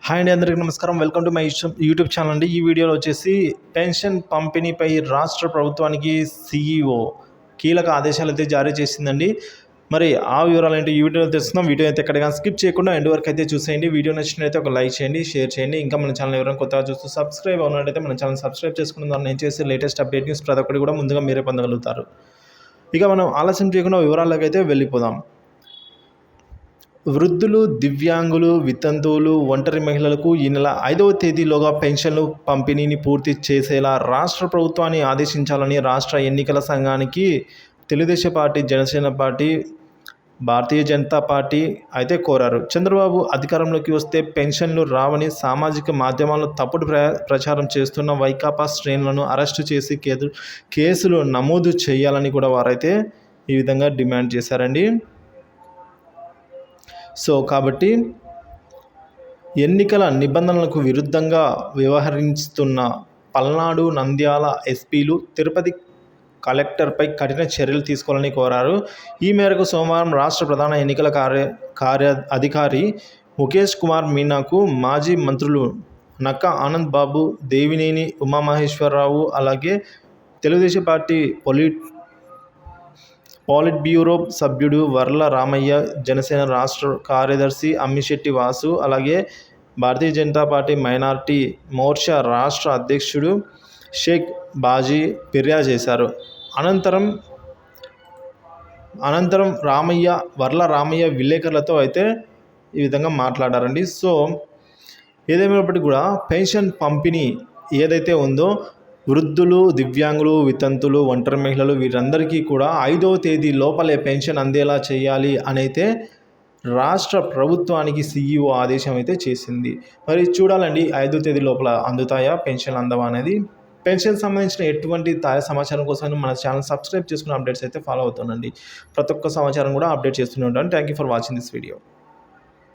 Hi అండి, అందరికీ నమస్కారం. Welcome to my YouTube channel అండి. ఈ వీడియోలో వచ్చేసి పెన్షన్ పంపిణీపై రాష్ట్ర ప్రభుత్వానికి సీఈఓ కీలక ఆదేశాలు అయితే జారీ చేసిందండి. మరి ఆ వివరాలు ఏంటో ఈ వీడియోలో తెలుస్తున్నాం. వీడియో అయితే ఎక్కడిగా స్కిప్ చేయకుండా ఎండ్ వరకు అయితే చూసేయండి. వీడియో నచ్చినట్లయితే ఒక లైక్ చేయండి, షేర్ చేయండి. ఇంకా మన ఛానల్ ఎవరైనా కొత్తగా చూస్తూ సబ్స్క్రైబ్ అవునట్లయితే మన ఛానల్ సబ్స్క్రైబ్ చేసుకున్న దాన్ని నేను చేసే లేటెస్ట్ అప్డేట్ న్యూస్ ప్రతి ఒక్కటి కూడా ముందుగా మీరే పొందగలుగుతారు. ఇక మనం ఆలస్యం చేయకుండా వివరాలకు అయితే వెళ్ళిపోదాం. వృద్ధులు, దివ్యాంగులు, వితంతువులు, ఒంటరి మహిళలకు ఈ నెల 5వ తేదీలోగా పెన్షన్లు పంపిణీని పూర్తి చేసేలా రాష్ట్ర ప్రభుత్వాన్ని ఆదేశించాలని రాష్ట్ర ఎన్నికల సంఘానికి Telugu Desam party, Janasena party, Bharatiya Janata party అయితే కోరారు. చంద్రబాబు అధికారంలోకి వస్తే పెన్షన్లు రావని సామాజిక మాధ్యమాల్లో తప్పుడు ప్రచారం చేస్తున్న వైకాపా శ్రేణులను అరెస్టు చేసి కేసులు నమోదు చేయాలని కూడా వారైతే ఈ విధంగా డిమాండ్ చేశారండి. కాబట్టి ఎన్నికల నిబంధనలకు విరుద్ధంగా వ్యవహరిస్తున్న పల్నాడు, నంద్యాల ఎస్పీలు తిరుపతి కలెక్టర్పై కఠిన చర్యలు తీసుకోవాలని కోరారు. ఈ మేరకు సోమవారం రాష్ట్ర ప్రధాన ఎన్నికల అధికారి ముఖేష్ కుమార్ మీనాకు మాజీ మంత్రులు నక్కా ఆనంద్ బాబు, దేవినేని ఉమామహేశ్వరరావు, అలాగే తెలుగుదేశం పార్టీ పాలిట్ బ్యూరో సభ్యుడు వర్ల రామయ్య, జనసేన రాష్ట్ర కార్యదర్శి అమ్మిశెట్టి వాసు, అలాగే భారతీయ జనతా పార్టీ మైనార్టీ మోర్చా రాష్ట్ర అధ్యక్షుడు షేక్ బాజీ ఫిర్యాదు చేశారు. అనంతరం వర్ల రామయ్య విలేకరులతో అయితే ఈ విధంగా మాట్లాడారండి. ఏదేమైనప్పటికీ కూడా పెన్షన్ పంపిణీ ఏదైతే ఉందో వృద్ధులు, దివ్యాంగులు, వితంతులు, ఒంటరి మహిళలు వీరందరికీ కూడా 5వ తేదీ లోపలే పెన్షన్ అందేలా చేయాలి అనైతే రాష్ట్ర ప్రభుత్వానికి సీఈఓ ఆదేశం అయితే చేసింది. మరి చూడాలండి 5వ తేదీ లోపల అందుతాయా, పెన్షన్ అందవా అనేది. పెన్షన్ సంబంధించిన ఎటువంటి తాజా సమాచారం కోసం మన ఛానల్ సబ్స్క్రైబ్ చేసుకున్న అప్డేట్స్ అయితే ఫాలో అవుతానండి. ప్రతి ఒక్క సమాచారం కూడా అప్డేట్ చేస్తూనే ఉంటాను. Thank you for watching this video.